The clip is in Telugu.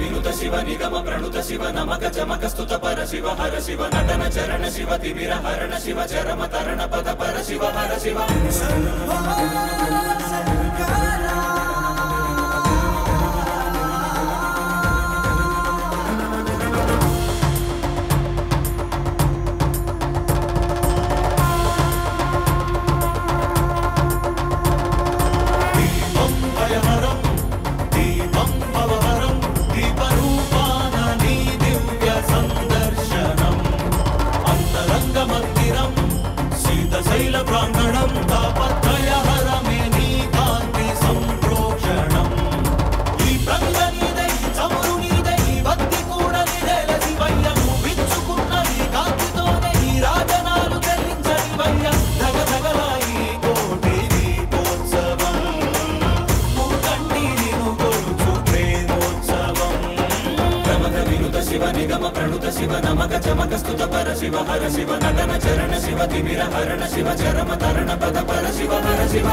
వినుత శివ నిగమ ప్రణుత శివ నమక చమక స్తుత పర శివ హర శివ నటన చరణ శివ తిమిర హరణ శివ చరమ తరణ పద పర శివ హర శివ శివ నిగమ ప్రణుత శివ నమక చమక స్తుత పర శివ హర శివ నటన చరణ శివ తిమిర హరణ శివ చరమ తరణ పద పర శివ హర శివ